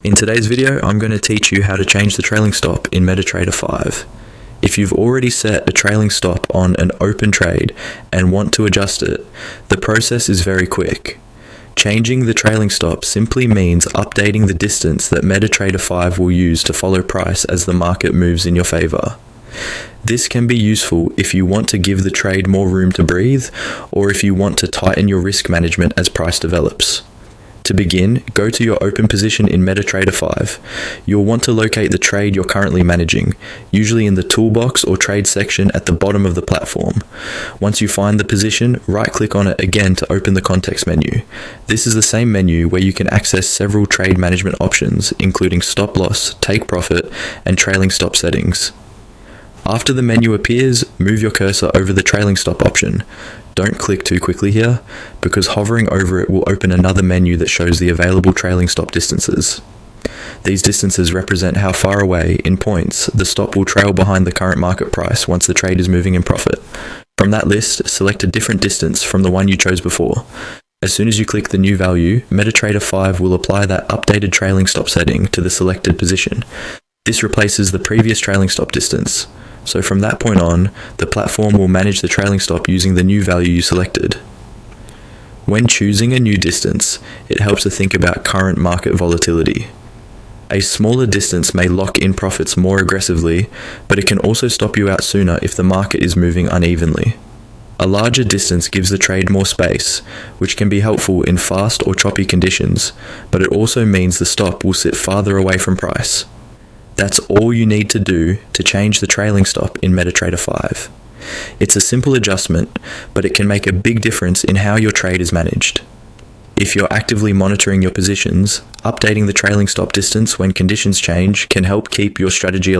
In today's video, I'm going to teach you how to change the trailing stop in MetaTrader 5. If you've already set a trailing stop on an open trade and want to adjust it, the process is very quick. Changing the trailing stop simply means updating the distance that MetaTrader 5 will use to follow price as the market moves in your favor. This can be useful if you want to give the trade more room to breathe, or if you want to tighten your risk management as price develops. To begin, go to your open position in MetaTrader 5. You'll want to locate the trade you're currently managing, usually in the toolbox or trade section at the bottom of the platform. Once you find the position, right-click on it again to open the context menu. This is the same menu where you can access several trade management options, including stop loss, take profit, and trailing stop settings. After the menu appears, move your cursor over the trailing stop option. Don't click too quickly here, because hovering over it will open another menu that shows the available trailing stop distances. These distances represent how far away, in points, the stop will trail behind the current market price once the trade is moving in profit. From that list, select a different distance from the one you chose before. As soon as you click the new value, MetaTrader 5 will apply that updated trailing stop setting to the selected position. This replaces the previous trailing stop distance. So from that point on, the platform will manage the trailing stop using the new value you selected. When choosing a new distance, it helps to think about current market volatility. A smaller distance may lock in profits more aggressively, but it can also stop you out sooner if the market is moving unevenly. A larger distance gives the trade more space, which can be helpful in fast or choppy conditions, but it also means the stop will sit farther away from price. That's all you need to do to change the trailing stop in MetaTrader 5. It's a simple adjustment, but it can make a big difference in how your trade is managed. If you're actively monitoring your positions, updating the trailing stop distance when conditions change can help keep your strategy alive.